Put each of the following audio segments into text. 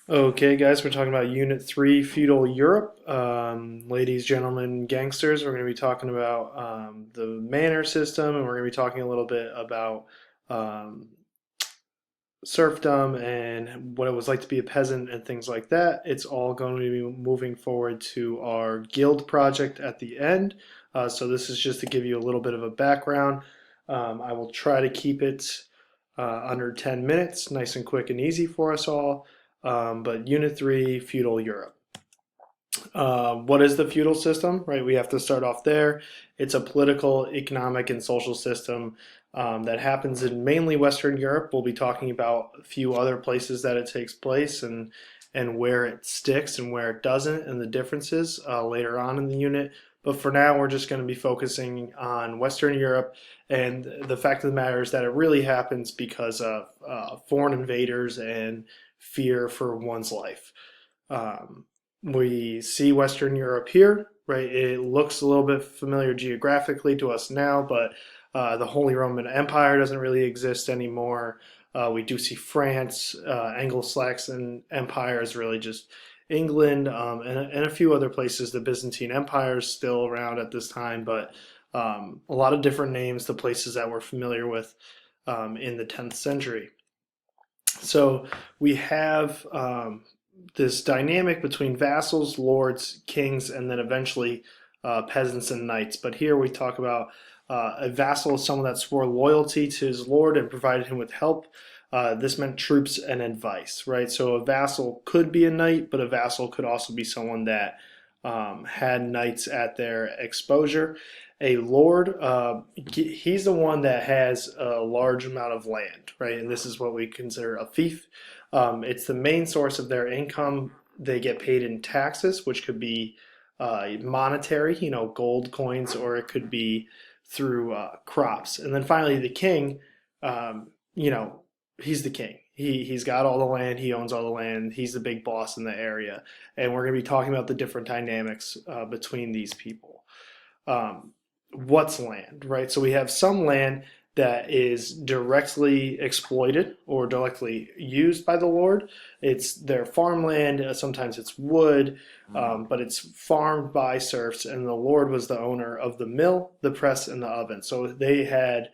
Okay, guys, we're talking about Unit 3, Feudal Europe. Ladies, gentlemen, gangsters, we're going to be talking about the manor system, and we're going to be talking a little bit about um, serfdom and what it was like to be a peasant and things like that. It's all going to be moving forward to our guild project at the end. So this is just to give you a little bit of a background. I will try to keep it under 10 minutes, nice and quick and easy for us all. But Unit 3, Feudal Europe. What is the feudal system, right? We have to start off there. It's a political, economic, and social system that happens in mainly Western Europe. We'll be talking about a few other places that it takes place and where it sticks and where it doesn't and the differences later on in the unit. But for now, we're just going to be focusing on Western Europe. And the fact of the matter is that it really happens because of foreign invaders and fear for one's life. Um, we see Western Europe here, right? It looks a little bit familiar geographically to us now, but the Holy Roman Empire doesn't really exist anymore. We do see France, Anglo-Saxon Empire is really just England, and a few other places. The Byzantine Empire is still around at this time, but a lot of different names, the places that we're familiar with in the 10th century. So we have this dynamic between vassals, lords, kings, and then eventually peasants and knights. But here we talk about a vassal is someone that swore loyalty to his lord and provided him with help. This meant troops and advice, right? So a vassal could be a knight, but a vassal could also be someone that had knights at their exposure. A lord, he's the one that has a large amount of land, right? And this is what we consider a fief. It's the main source of their income. They get paid in taxes, which could be monetary, gold coins, or it could be through crops. And then finally, the king, um, you know, he's the king. He's got all the land. He owns all the land. He's the big boss in the area. And we're going to be talking about the different dynamics between these people. Um, what's land, right? So we have some land that is directly exploited or directly used by the Lord. It's their farmland, sometimes it's wood, but it's farmed by serfs, and the Lord was the owner of the mill, the press, and the oven. So they had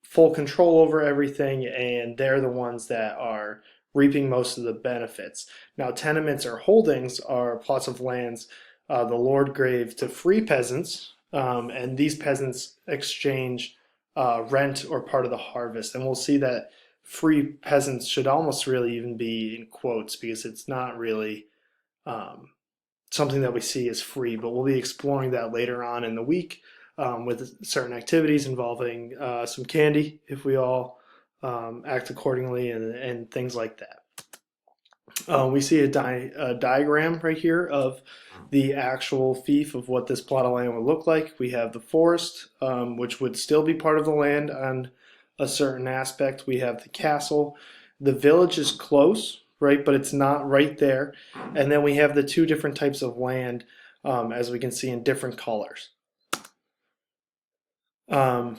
full control over everything, and they're the ones that are reaping most of the benefits. Now, tenements or holdings are plots of lands the Lord gave to free peasants, and these peasants exchange rent or part of the harvest. And we'll see that free peasants should almost really even be in quotes because it's not really um, something that we see as free, but we'll be exploring that later on in the week with certain activities involving some candy if we all act accordingly and things like that. We see a diagram right here of the actual fief of what this plot of land would look like. We have the forest, which would still be part of the land on a certain aspect. We have the castle. The village is close, right, but it's not right there. And then we have the two different types of land, as we can see in different colors.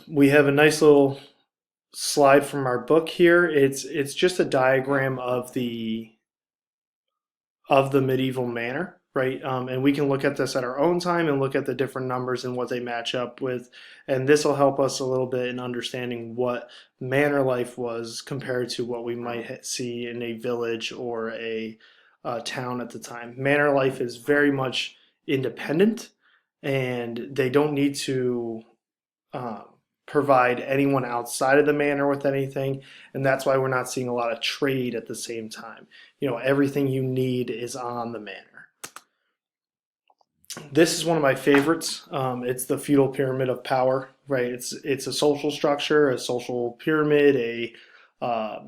We have a nice little slide from our book here. It's just a diagram of the medieval manor, right? And we can look at this at our own time and look at the different numbers and what they match up with. And this will help us a little bit in understanding what manor life was compared to what we might see in a village or a town at the time. Manor life is very much independent, and they don't need to um, provide anyone outside of the manor with anything, and that's why we're not seeing a lot of trade at the same time. Everything you need is on the manor. This is one of my favorites. It's the feudal pyramid of power, right? It's a social structure, a social pyramid, a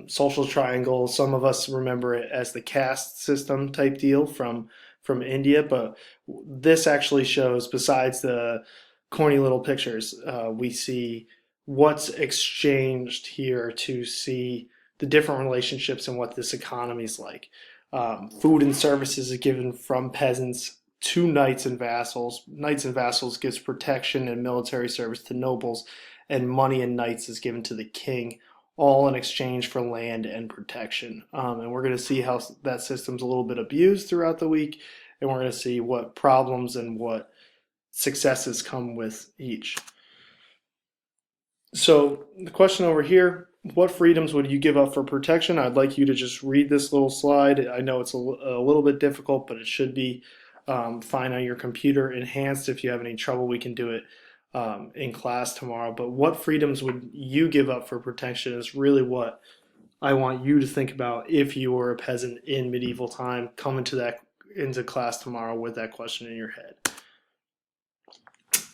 social triangle. Some of us remember it as the caste system type deal from India, but this actually shows, besides the corny little pictures, we see what's exchanged here to see the different relationships and what this economy is like. Food and services is given from peasants to knights and vassals. Knights and vassals gives protection and military service to nobles, and money and knights is given to the king all in exchange for land and protection. And we're going to see how that system's a little bit abused throughout the week, and we're going to see what problems and what successes come with each. So the question over here, what freedoms would you give up for protection? I'd like you to just read this little slide. I know it's a little bit difficult, but it should be fine on your computer. Enhanced, if you have any trouble, we can do it in class tomorrow. But what freedoms would you give up for protection is really what I want you to think about if you were a peasant in medieval time. Come into class tomorrow with that question in your head.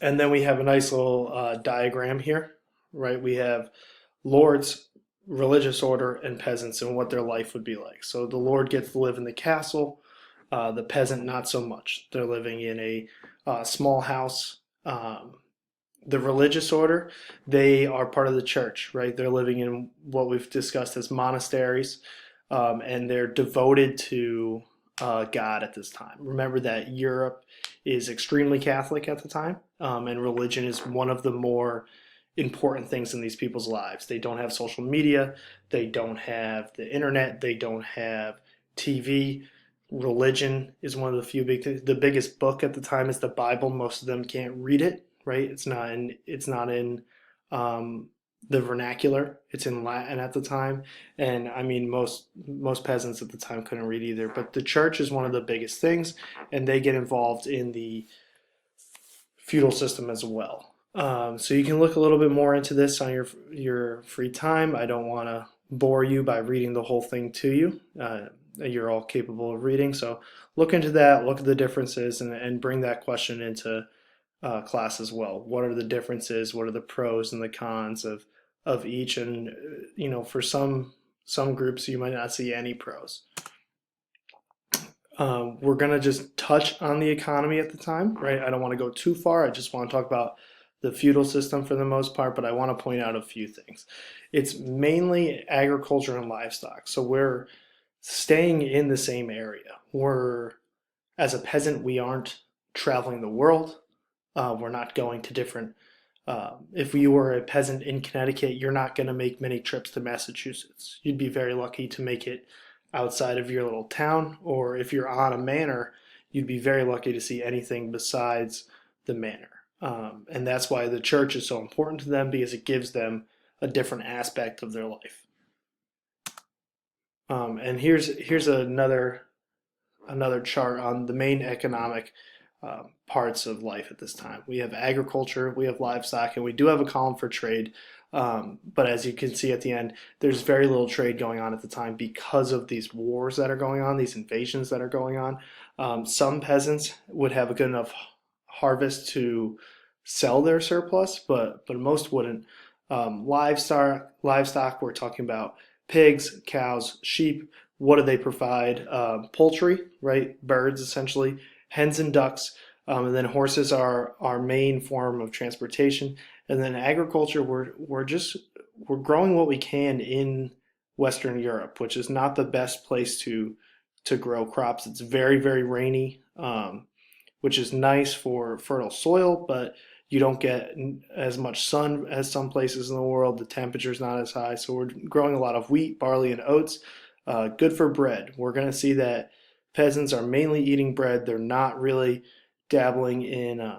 And then we have a nice little diagram here, right? We have lords, religious order, and peasants and what their life would be like. So the lord gets to live in the castle, the peasant not so much. They're living in a small house. The religious order, they are part of the church, right? They're living in what we've discussed as monasteries, and they're devoted to God at this time. Remember that Europe is extremely Catholic at the time, and religion is one of the more important things in these people's lives. They don't have social media, they don't have the internet, they don't have TV. Religion is one of the few big things. The biggest book at the time is the Bible. Most of them can't read it, right? It's not in the vernacular. It's in Latin at the time, and I mean most peasants at the time couldn't read either. But the church is one of the biggest things, and they get involved in the feudal system as well. So you can look a little bit more into this on your free time. I don't want to bore you by reading the whole thing to you. You're all capable of reading, so look into that, look at the differences, and bring that question into class as well. What are the differences? What are the pros and the cons of each? And for some groups, you might not see any pros. We're going to just touch on the economy at the time, right? I don't want to go too far. I just want to talk about the feudal system for the most part, but I want to point out a few things. It's mainly agriculture and livestock. So we're staying in the same area. As a peasant, we aren't traveling the world. We're not going to different. If you were a peasant in Connecticut, you're not going to make many trips to Massachusetts. You'd be very lucky to make it outside of your little town, or if you're on a manor, you'd be very lucky to see anything besides the manor. And that's why the church is so important to them, because it gives them a different aspect of their life. And here's another chart on the main economic parts of life at this time. We have agriculture, we have livestock, and we do have a column for trade. But as you can see at the end, there's very little trade going on at the time because of these wars that are going on, these invasions that are going on. Some peasants would have a good enough harvest to sell their surplus, but most wouldn't. Livestock, we're talking about pigs, cows, sheep. What do they provide? Poultry, right? Birds, essentially. Hens and ducks. And then horses are our main form of transportation. And then agriculture, we're growing what we can in Western Europe, which is not the best place to grow crops. It's very, very rainy, which is nice for fertile soil, but you don't get as much sun as some places in the world. The temperature's not as high, so we're growing a lot of wheat, barley, and oats. Good for bread. We're going to see that peasants are mainly eating bread. They're not really dabbling in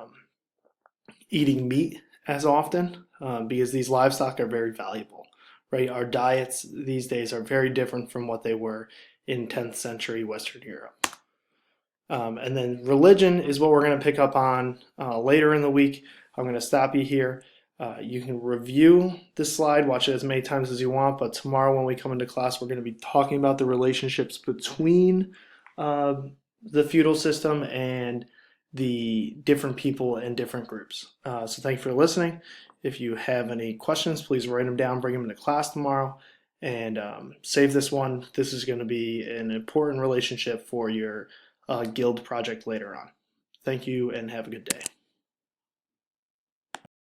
eating meat as often because these livestock are very valuable, right? Our diets these days are very different from what they were in 10th century Western Europe. And then religion is what we're going to pick up on later in the week. I'm going to stop you here. You can review this slide, watch it as many times as you want, but tomorrow when we come into class, we're going to be talking about the relationships between the feudal system and the different people and different groups. So thank you for listening. If you have any questions, please write them down, bring them into class tomorrow, and save this one. This is going to be an important relationship for your guild project later on. Thank you and have a good day.